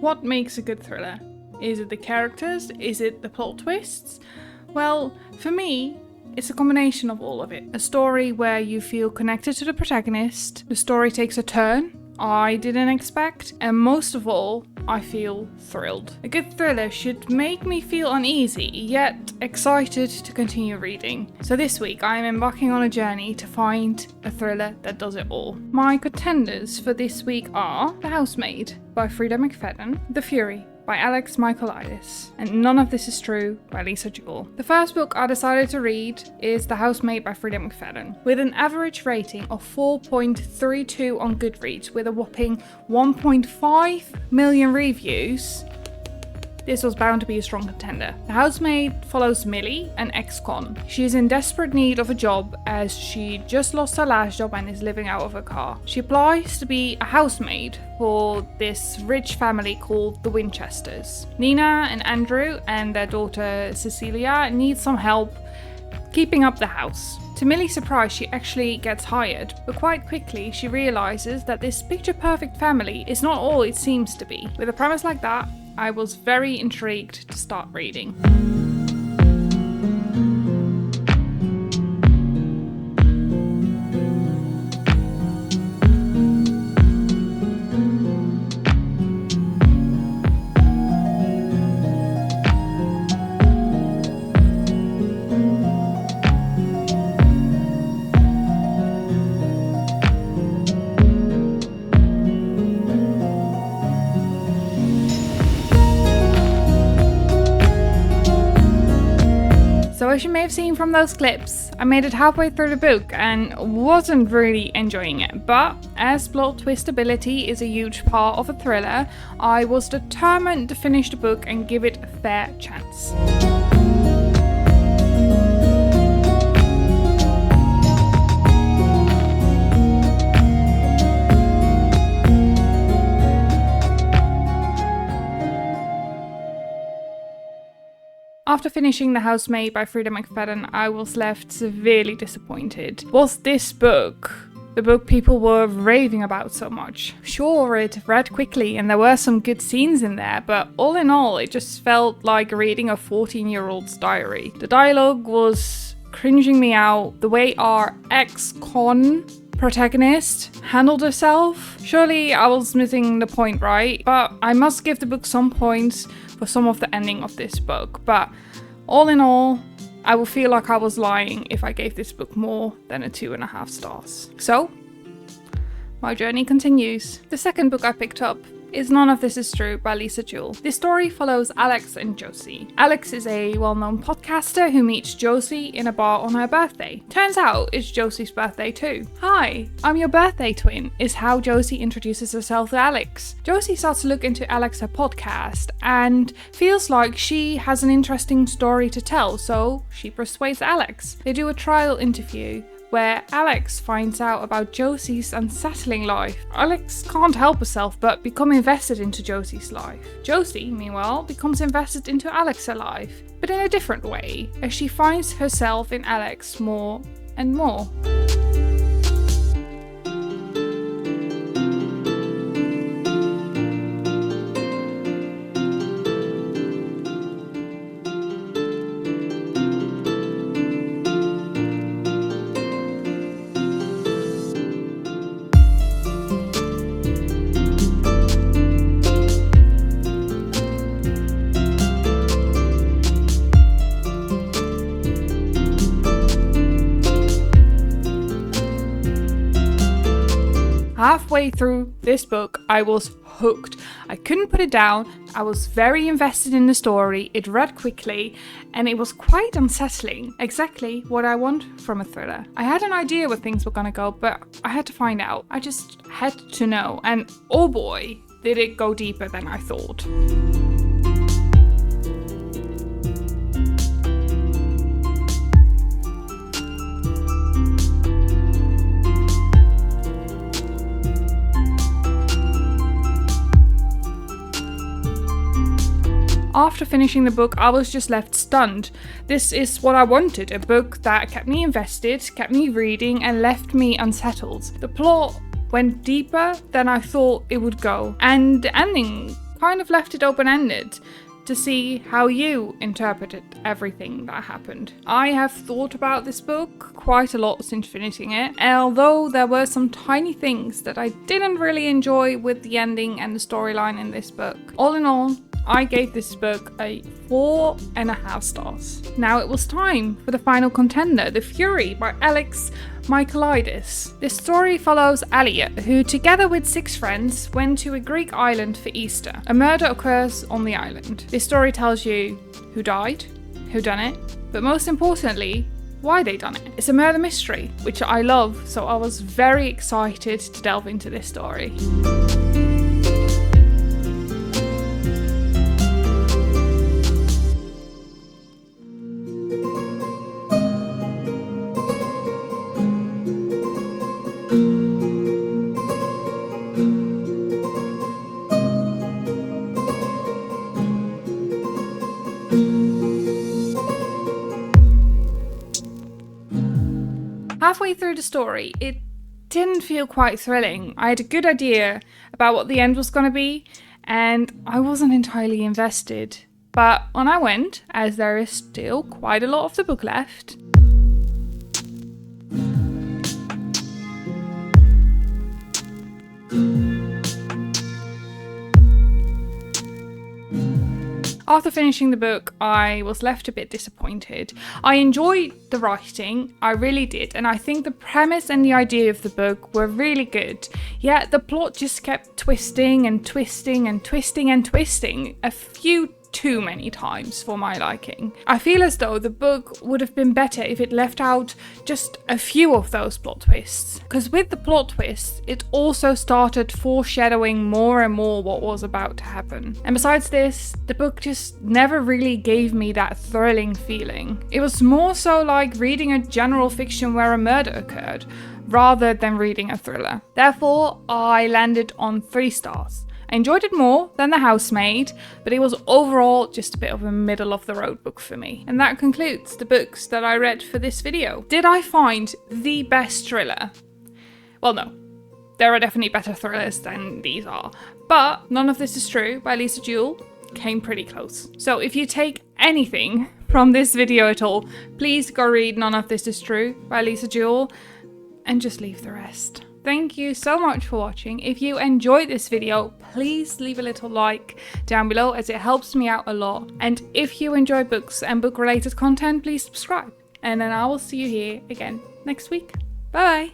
What makes a good thriller? Is it the characters? Is it the plot twists? Well, for me, it's a combination of all of it. A story where you feel connected to the protagonist, the story takes a turn I didn't expect, and most of all, I feel thrilled. A good thriller should make me feel uneasy, yet excited to continue reading. So this week I am embarking on a journey to find a thriller that does it all. My contenders for this week are The Housemaid by Frida McFadden, The Fury by Alex Michaelides, and None of This Is True by Lisa Jewell. The first book I decided to read is The Housemaid by Frida McFadden. With an average rating of 4.32 on Goodreads with a whopping 1.5 million reviews, this was bound to be a strong contender. The Housemaid follows Millie, an ex-con. She is in desperate need of a job as she just lost her last job and is living out of her car. She applies to be a housemaid for this rich family called the Winchesters. Nina and Andrew and their daughter Cecilia need some help keeping up the house. To Millie's surprise, she actually gets hired, but quite quickly she realizes that this picture-perfect family is not all it seems to be. With a premise like that, I was very intrigued to start reading. So as you may have seen from those clips, I made it halfway through the book and wasn't really enjoying it, but as plot twistability is a huge part of a thriller, I was determined to finish the book and give it a fair chance. After finishing The Housemaid by Frida McFadden, I was left severely disappointed. Was this book the book people were raving about so much? Sure, it read quickly and there were some good scenes in there, but all in all, it just felt like reading a 14-year-old's diary. The dialogue was cringing me out. The way our ex-con protagonist handled herself. Surely I was missing the point, right? But I must give the book some points for some of the ending of this book. But all in all, I would feel like I was lying if I gave this book more than a 2.5 stars. So, my journey continues. The second book I picked up is None of This Is True by Lisa Jewell. This story follows Alex and Josie. Alex is a well-known podcaster who meets Josie in a bar on her birthday. Turns out it's Josie's birthday too. Hi, I'm your birthday twin, is how Josie introduces herself to Alex. Josie starts to look into Alex's podcast and feels like she has an interesting story to tell, so she persuades Alex. They do a trial interview where Alex finds out about Josie's unsettling life. Alex can't help herself but become invested into Josie's life. Josie, meanwhile, becomes invested into Alex's life, but in a different way, as she finds herself in Alex more and more. Halfway through this book, I was hooked. I couldn't put it down. I was very invested in the story. It read quickly and it was quite unsettling. Exactly what I want from a thriller. I had an idea where things were gonna go, but I had to find out. I just had to know. And oh boy, did it go deeper than I thought. After finishing the book, I was just left stunned. This is what I wanted, a book that kept me invested, kept me reading, and left me unsettled. The plot went deeper than I thought it would go, and the ending kind of left it open-ended to see how you interpreted everything that happened. I have thought about this book quite a lot since finishing it, although there were some tiny things that I didn't really enjoy with the ending and the storyline in this book. All in all, I gave this book a 4.5 stars. Now it was time for the final contender, The Fury by Alex Michaelides. This story follows Elliot, who together with 6 friends went to a Greek island for Easter. A murder occurs on the island. This story tells you who died, who done it, but most importantly, why they done it. It's a murder mystery, which I love, so I was very excited to delve into this story. Halfway through the story, it didn't feel quite thrilling. I had a good idea about what the end was going to be, and I wasn't entirely invested. But on I went, as there is still quite a lot of the book left. After finishing the book, I was left a bit disappointed. I enjoyed the writing, I really did, and I think the premise and the idea of the book were really good. Yet the plot just kept twisting and twisting and twisting and twisting a few too many times for my liking. I feel as though the book would have been better if it left out just a few of those plot twists. Because with the plot twists, it also started foreshadowing more and more what was about to happen. And besides this, the book just never really gave me that thrilling feeling. It was more so like reading a general fiction where a murder occurred, rather than reading a thriller. Therefore, I landed on 3 stars. I enjoyed it more than The Housemaid, but it was overall just a bit of a middle of the road book for me. And that concludes the books that I read for this video. Did I find the best thriller? Well, no. There are definitely better thrillers than these are. But None of This Is True by Lisa Jewell came pretty close. So if you take anything from this video at all, please go read None of This Is True by Lisa Jewell and just leave the rest. Thank you so much for watching. If you enjoyed this video, please leave a little like down below as it helps me out a lot. And if you enjoy books and book related content, please subscribe. And then I will see you here again next week. Bye!